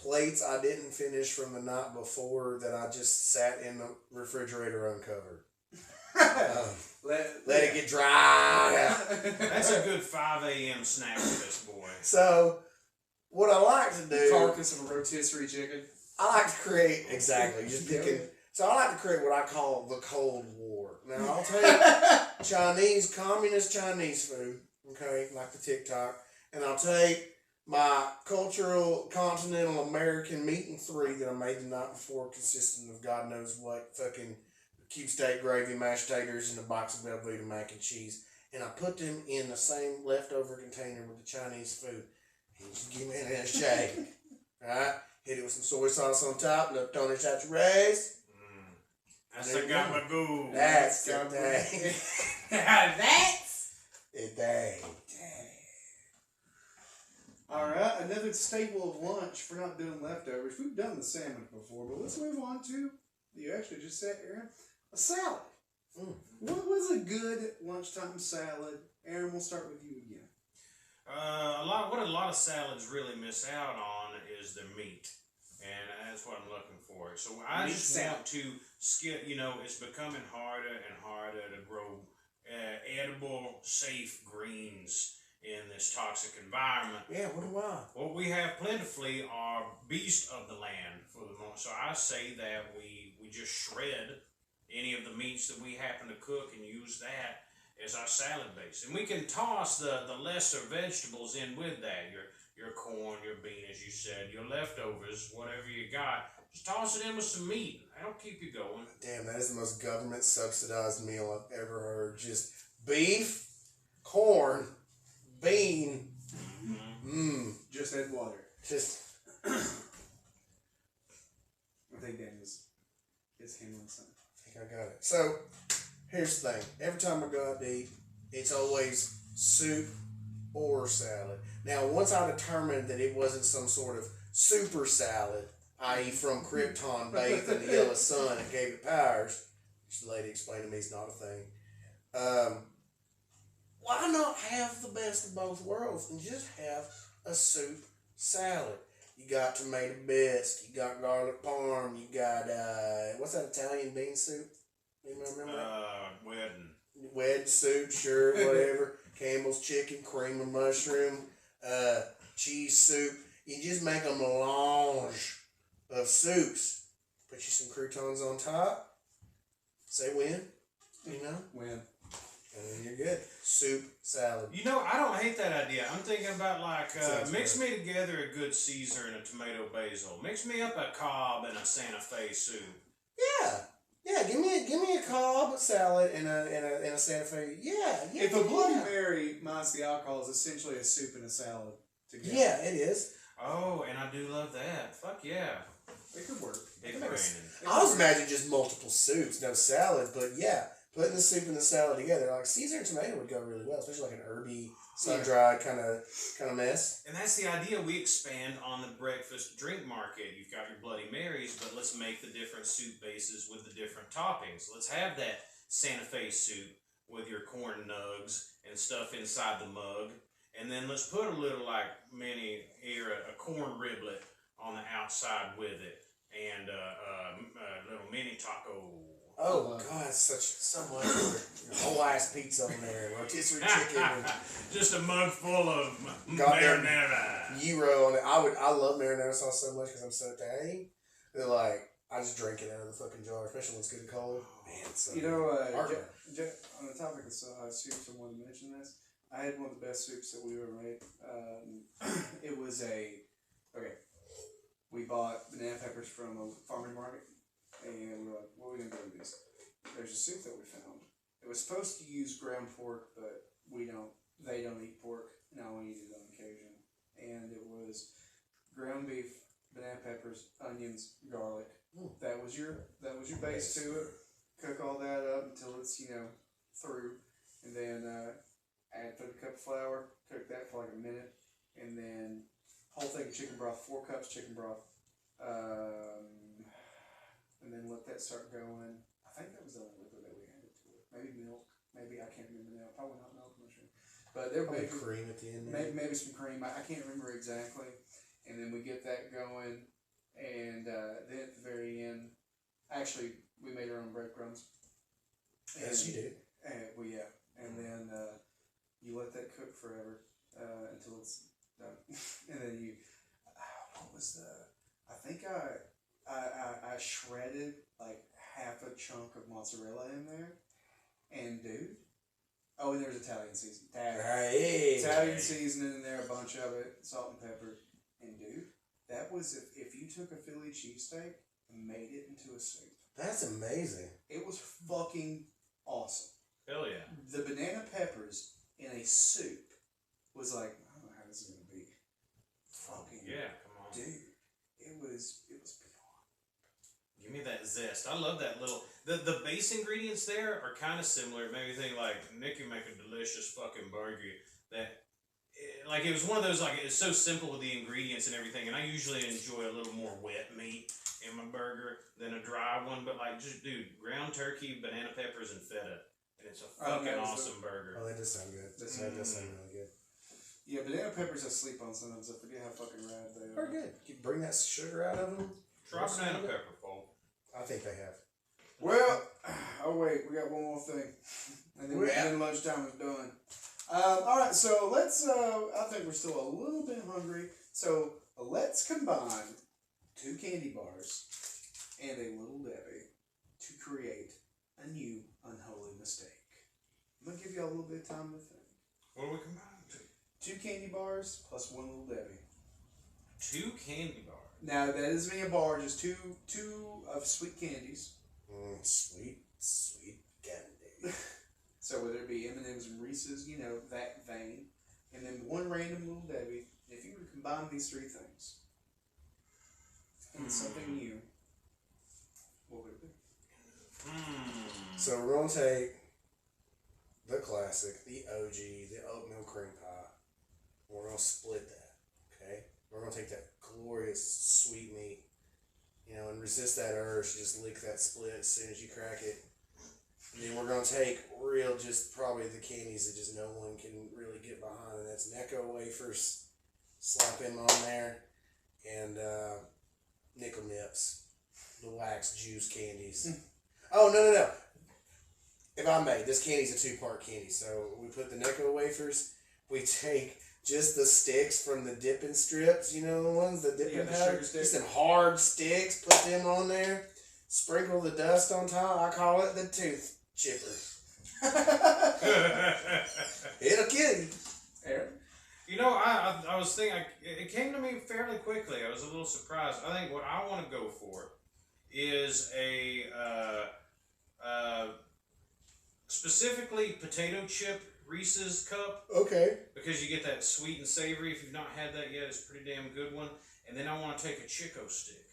plates I didn't finish from the night before that I just sat in the refrigerator uncovered. Let it get dry out. That's a good 5 a.m. snack for this boy. So, what I like to do, Carcass of a rotisserie chicken. I like to create, exactly, just picking. So I like to create what I call the Cold War. Now, I'll take communist Chinese food, okay, like the TikTok, and I'll take my cultural, continental American meat and three that I made the night before, consisting of God knows what, fucking cube steak gravy, mashed taters, and a box of Velveeta mac and cheese, and I put them in the same leftover container with the Chinese food. And just give me a shake, alright? Hit it with some soy sauce on top, little Tony Chachere's. That's There the you go. gabagoo. That's the thing. That's The thing. Alright, another staple of lunch for not doing leftovers. We've done the sandwich before, but let's move on to, you actually just said, Aaron, a salad. What was a good lunchtime salad? Aaron, we'll start with you again. what a lot of salads really miss out on is their meat, and that's what I'm looking for. So I Meat just salad. want to skip. You know, it's becoming harder and harder to grow edible, safe greens in this toxic environment. Yeah, what do I? What we have plentifully are beasts of the land for the most. So I say that we just shred any of the meats that we happen to cook and use that as our salad base. And we can toss the lesser vegetables in with that. Your corn, your bean, as you said, your leftovers, whatever you got. Just toss it in with some meat. That'll keep you going. Damn, that is the most government subsidized meal I've ever heard. Just beef, corn, bean, Just add water. just I think that is handling something. I think I got it. So, here's the thing. Every time I go out to eat, it's always soup or salad. Now, once I determined that it wasn't some sort of super salad, i.e. from Krypton bathed in the yellow sun and gave it powers, which the lady explained to me is not a thing, why not have the best of both worlds and just have a soup salad? You got tomato bisque, you got garlic parm, you got, what's that Italian bean soup? Anybody remember that? Wedding. Wedge soup, sure, whatever. Campbell's chicken, cream and mushroom, cheese soup. You just make a melange of soups. Put you some croutons on top. Say when, you know? When? And then you're good. Soup, salad. You know, I don't hate that idea. I'm thinking about like Sounds mix good. me together a good Caesar and a tomato basil. Mix me up a Cobb and a Santa Fe soup. Yeah, give me a Cobb salad and a Santa Fe. Yeah. If a Bloody Mary minus the alcohol is essentially a soup and a salad together. Yeah, it is. Oh, and I do love that. Fuck yeah. It could work. Big It Brandon. I was imagining just multiple soups, no salad, but yeah, putting the soup and the salad together, like Caesar and tomato would go really well, especially like an herby, sun-dried kind of mess. And that's the idea. We expand on the breakfast drink market. You've got your Bloody Marys, but let's make the different soup bases with the different toppings. Let's have that Santa Fe soup with your corn nugs and stuff inside the mug. And then let's put a little a corn riblet on the outside with it. And a little mini taco. Oh God, so much a whole ass pizza on there, rotisserie chicken, and just a mug full of goddamn marinara. gyro on it. I love marinara sauce so much because I'm so Italian. They're like I just drink it out of the fucking jar, especially when it's good and cold. Man, so You know, heartburn. on the topic of soups, I wanted to mention this. I had one of the best soups that we ever made. It was we bought banana peppers from a farmer's market, and we were like, what are we going to do with these? There's a soup that we found. It was supposed to use ground pork, but they don't eat pork, and I only eat it on occasion. And it was ground beef, banana peppers, onions, garlic. That was your base to it. Cook all that up until it's through, and then put a cup of flour. Cook that for like a minute, and then whole thing of chicken broth, 4 cups chicken broth, and then let that start going. I think that was the only liquid that we added to it. Maybe milk. Maybe I can't remember now. Probably not milk. I'm not sure. But there Probably maybe cream at the end. maybe some cream. I can't remember exactly. And then we get that going, and then at the very end, actually we made our own breadcrumbs. Yes, you did. And then you let that cook forever until it's done, and then I think I shredded like half a chunk of mozzarella in there, and and there's Italian seasoning. Italian seasoning in there, a bunch of it, salt and pepper, and that was if you took a Philly cheesesteak and made it into a soup. That's amazing. It was fucking awesome. Hell yeah. The banana peppers in a soup was like, I don't know how this is gonna be. Fucking Yeah, come on. dude. It was beyond. Give me that zest. I love that little. The base ingredients there are kind of similar. It made me think like Nick can make a delicious fucking burger that. Like it was one of those like it's so simple with the ingredients and everything, and I usually enjoy a little more wet meat in my burger than a dry one. But like, just ground turkey, banana peppers, and feta, and it's a fucking awesome burger. Oh, that does sound good. That does sound really good. Yeah, banana peppers I sleep on sometimes. I forget how fucking rad they are. They're good. You bring that sugar out of them. Try banana pepper, Paul. I think they have. Well, wait, we got one more thing, and then lunchtime is done. All right, so let's. I think we're still a little bit hungry, so let's combine 2 candy bars and a Little Debbie to create a new unholy mistake. I'm gonna give you all a little bit of time to think. What are we combining to? 2 candy bars plus 1 Little Debbie. 2 candy bars. Now that is me a bar, just two of sweet candies. Sweet candy. So whether it be M&M's and Reese's, that vein, and then 1 random Little Debbie. If you were to combine these 3 things into something new, what would it be? So we're gonna take the classic, the OG, the oatmeal cream pie. We're gonna split that. Okay. We're gonna take that glorious sweet meat, and resist that urge to just lick that split as soon as you crack it. And then we're gonna take probably the candies that just no one can really get behind, and that's Necco wafers. Slap them on there, and nickel nips, the wax juice candies. Oh no! If I may, this candy's a 2-part candy. So we put the Necco wafers. We take just the sticks from the dipping strips, the ones, the dipping powder. Just them hard sticks, put them on there. Sprinkle the dust on top. I call it the tooth chipper. It'll kill you. Aaron? I was thinking, it came to me fairly quickly. I was a little surprised. I think what I want to go for is a specifically potato chip Reese's cup. Okay. Because you get that sweet and savory. If you've not had that yet, it's a pretty damn good one. And then I want to take a Chico stick.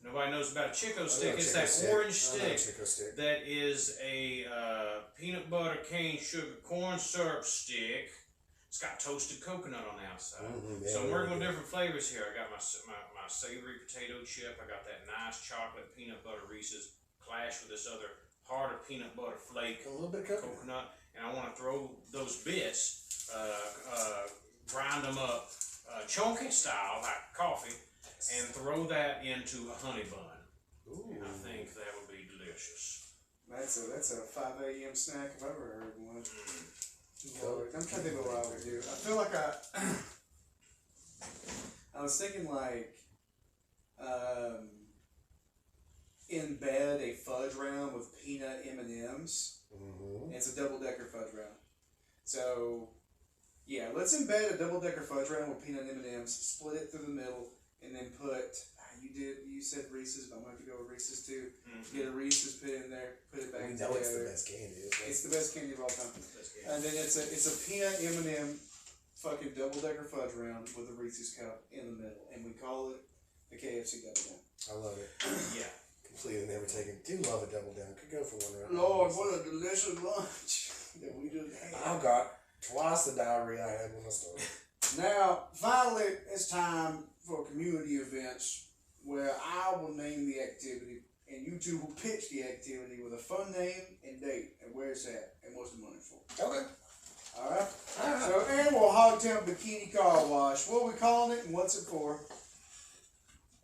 Nobody knows about a Chico stick. know It's Chico that stick. orange I know stick Chico stick. that is a peanut butter, cane sugar, corn syrup stick. It's got toasted coconut on the outside. So I'm working with different flavors here. I got my savory potato chip. I got that nice chocolate peanut butter Reese's clash with this other harder peanut butter flake. A little bit of coconut. And I want to throw those bits, grind them up chunky style like coffee, and throw that into a honey bun. Ooh. And I think that would be delicious. That's a 5 a.m. snack if I've ever heard one. Cool. I'm trying to think of what I would do. I feel like I was thinking like embed a fudge round with peanut M&Ms. It's a double-decker fudge round. So yeah, let's embed a double-decker fudge round with peanut M&Ms. Split it through the middle, and then put. You said Reese's, but I'm going to have to go with Reese's too. Get a Reese's, put it in there, put it back together. It's the best candy. It's the best candy of all time. And then it's a peanut M&M fucking double-decker fudge round with a Reese's cup in the middle, and we call it the KFC Double Down. I love it. Yeah. Completely never taken. Do love a double down. Could go for one right Lord, what a delicious lunch that we just had. I've got twice the diarrhea I had when I started. Now, finally, it's time for community events where I will name the activity and you two will pitch the activity with a fun name and date and where it's at and what's the money for. Okay. Alright? So, annual Hogtown Bikini Car Wash. What are we calling it and what's it for?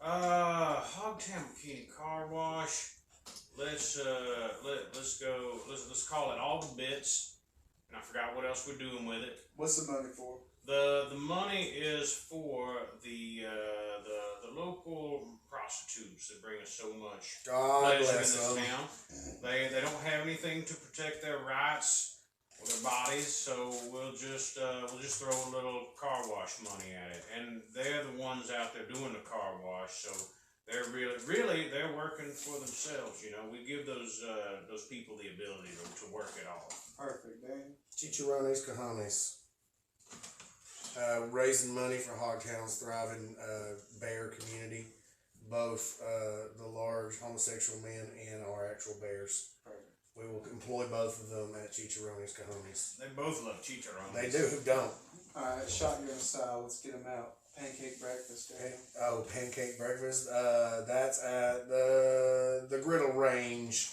Hogtown Bikini Car Wash. Let's go. Let's call it All the Bits. And I forgot what else we're doing with it. What's the money for? The money is for the local prostitutes that bring us so much God pleasure in bless this them. town. They don't have anything to protect their rights or their bodies, so we'll just throw a little car wash money at it. And they're the ones out there doing the car wash, so they're really they're working for themselves. You know, we give those people the ability to work it off. Perfect, Dan. Chicharrones Cajones. Raising money for Hogtown's thriving bear community, both the large homosexual men and our actual bears. Perfect. We will employ both of them at Chicharrones Cajones. They both love chicharrones. They do. Who don't? Alright, shotgun style. Let's get them out. Pancake breakfast, Dan. Pancake breakfast. That's at the griddle range.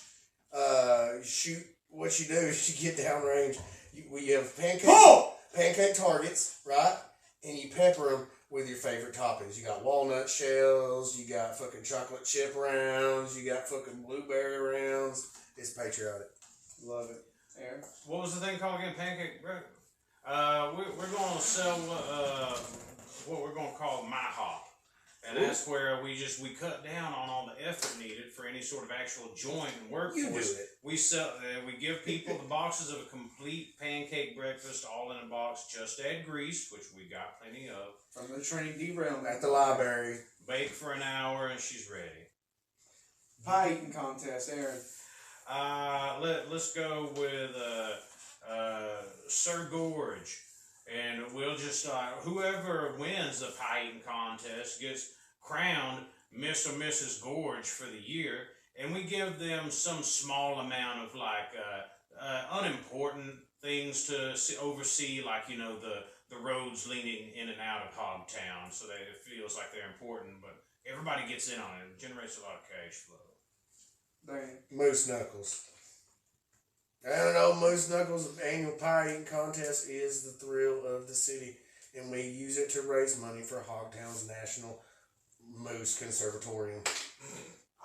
Shoot. What you do is you get down range. You have pancake targets, right? And you pepper them with your favorite toppings. You got walnut shells. You got fucking chocolate chip rounds. You got fucking blueberry rounds. It's patriotic. Love it. Aaron? What was the thing called again? Pancake breakfast. We're going to sell what we're going to call My Hop. And that's where we cut down on all the effort needed for any sort of actual joint and workforce. You do it. We give people the boxes of a complete pancake breakfast, all in a box. Just add grease, which we got plenty of. From the train derailment. At the library. Bake for an hour, and she's ready. Pie eating contest, Aaron. Let's go with Sir Gorge. And we'll just, whoever wins the pie eating contest gets crowned Miss or Mrs. Gorge for the year. And we give them some small amount of, unimportant things to oversee, like, the roads leading in and out of Hogtown, so that it feels like they're important. But everybody gets in on it. It generates a lot of cash flow. Dang. Moose Knuckles. I don't know, Moose Knuckles' annual pie eating contest is the thrill of the city, and we use it to raise money for Hogtown's National Moose Conservatorium.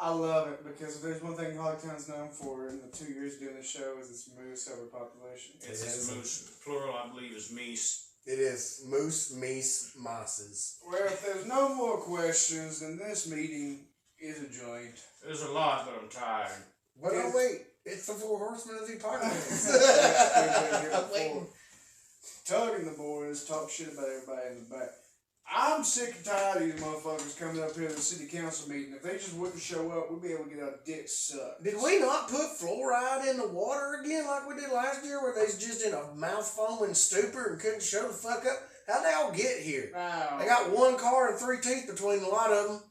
I love it because if there's one thing Hogtown's known for in the 2 years doing the show is its moose overpopulation. It's moose, plural, I believe, is meese. It is moose, meese, mosses. Well, if there's no more questions, then this meeting is adjourned. There's a lot, but I'm tired. But oh wait, it's the Four Horsemen of the Apocalypse. I'm waiting. Tug and the boys talk shit about everybody in the back. I'm sick and tired of these motherfuckers coming up here to the city council meeting. If they just wouldn't show up, we'd be able to get our dicks sucked. Did we not put fluoride in the water again like we did last year, where they's just in a mouth foaming stupor and couldn't show the fuck up? How'd they all get here? Wow. They got one car and 3 teeth between a lot of them.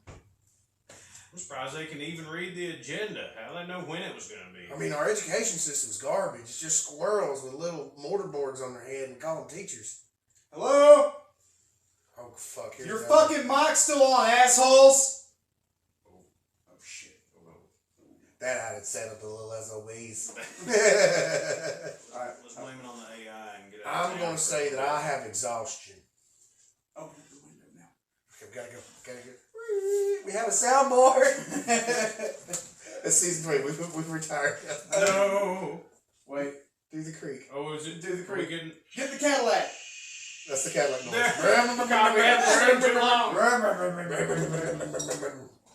I'm surprised they can even read the agenda. How do they know when it was going to be? I mean, our education system's garbage. It's just squirrels with little mortarboards on their head and call them teachers. Hello? Oh, fuck. Your fucking mic's still on, assholes! Oh shit. That had it set up a little SOBs. Alright. Let's blame it on the AI and get out of I'm town going to for say a that while. I have exhaustion. Open up the window now. Okay, gotta go. We have a soundboard. That's season 3. We've retired. No. Wait. Do the creek. Oh, is it? Do the Are we creek. getting... Get the Cadillac! That's the Cadillac noise.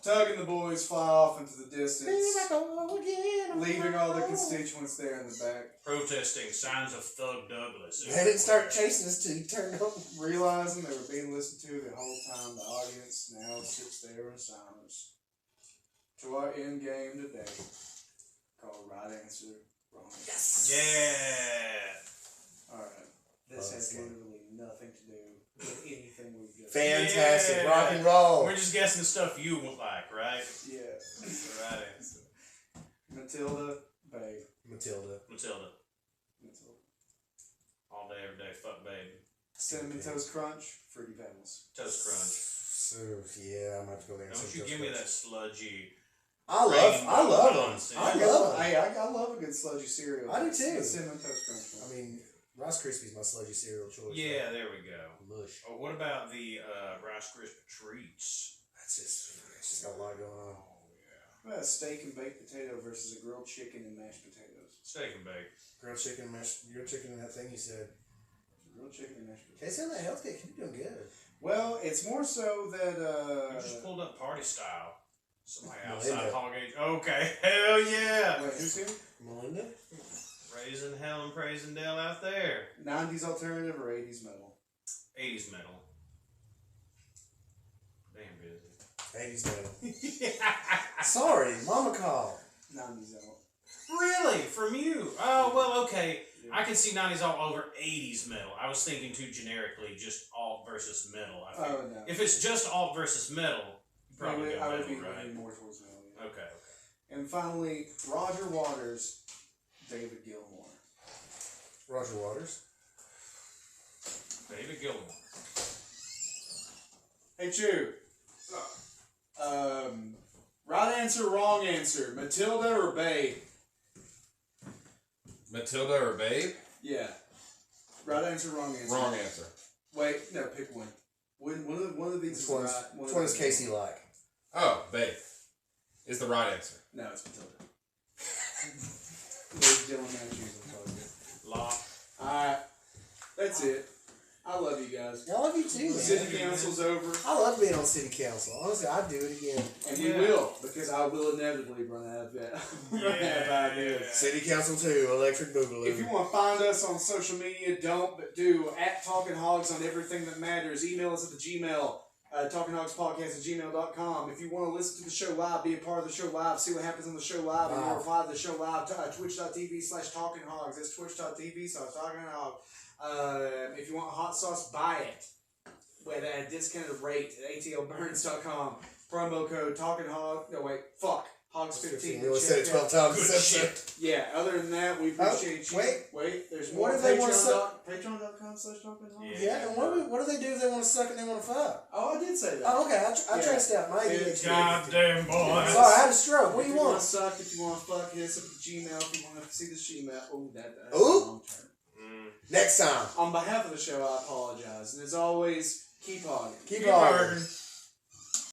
Tug and the boys fly off into the distance, leaving all the constituents there in the back. Protesting signs of Thug Douglas. They didn't start chasing us till you turned on. Realizing they were being listened to the whole time, the audience now sits there in silence. To our end game today, called Right Answer, Wrong Answer. Yes. Yeah. Alright. This Oh, has that's good. literally nothing to do with anything we've just Fantastic. Yeah. Rock and roll. We're just guessing the stuff you would like, right? Yeah. That's the right answer. Matilda, babe. Matilda. Matilda. Matilda. All day, every day. Fuck baby. Cinnamon Toast Crunch, Fruity Pebbles. Toast Crunch. So, yeah, I'm going to have to go there. and Don't say you Toast give me Crunch. that sludgy. I love them. I love them. I love a good sludgy cereal. I do too. The Cinnamon Toast Crunch. I mean, Rice Krispies my sludgy cereal choice. Yeah, there we go. Lush. Oh, what about the Rice Krispie treats? It's just got a lot going on. Oh, yeah. What about a steak and baked potato versus a grilled chicken and mashed potatoes? Steak and bake. Grilled chicken, grilled chicken, and that thing you said. Grilled chicken and mashed potatoes. Casey, on that health kick, you're doing good. Well, it's more so that You just pulled up party style. Somebody Melinda. outside Hogtown. Okay, hell yeah. wait, who's here? Melinda? Raising hell and praising Dale out there. 90s alternative or 80s metal? 80s metal. Damn busy. 80s metal. Sorry, mama called. 90s out. Really? From you? Oh, well, okay. I can see 90s all over 80s metal. I was thinking too generically, just alt versus metal. I think. Oh, no. If it's just alt versus metal, you probably go I would metal, be right? leaning more towards metal. Yeah. Okay. And finally, Roger Waters, David Gilmour. Roger Waters. David Gilmour. Hey, Chew. Right answer, wrong answer. Matilda or Babe? Matilda or Babe? Yeah. Right answer, wrong answer. Wrong answer. Wait, no, pick one. One of these is Which right. one does Casey like? Oh, Babe is the right answer. No, it's Matilda. Ladies and gentlemen, I'm choosing Lock. Alright. That's it. I love you guys. I love you too, man. City council's over. I love being on city council. Honestly, I'd do it again. And we will, because I will inevitably run out of that. Run out of ideas. City council too, electric boogaloo. If you want to find us on social media, don't, but do at Talking Hogs on everything that matters. Email us at the Gmail, talkinghogspodcast@gmail.com. If you want to listen to the show live, be a part of the show live, see what happens on the show live, and Wow. reply to the show live, twitch.tv/talkinghogs. That's twitch.tv/talkinghogs. If you want hot sauce, buy it at a discounted rate at atlburns.com. Promo code talkinghog. No, wait, fuck. Hogs15. We only said it 12 times Good this episode. shit. Yeah, other than that, we appreciate you. wait. There's What more. if they wanna Patreon.com/talkinghog. Yeah, and what do they do if they want to suck and they want to fuck? Oh, I did say that. Oh, okay. I Yeah. traced out my ADHD. Goddamn boy. Sorry, I had a stroke. What do you If you want want? to suck, if you want to fuck, hit us up at Gmail. If you want to see the Gmail. Oh, that's Ooh. a long term. Next time. On behalf of the show, I apologize. And as always, keep hogging. Keep Keep on. arguing.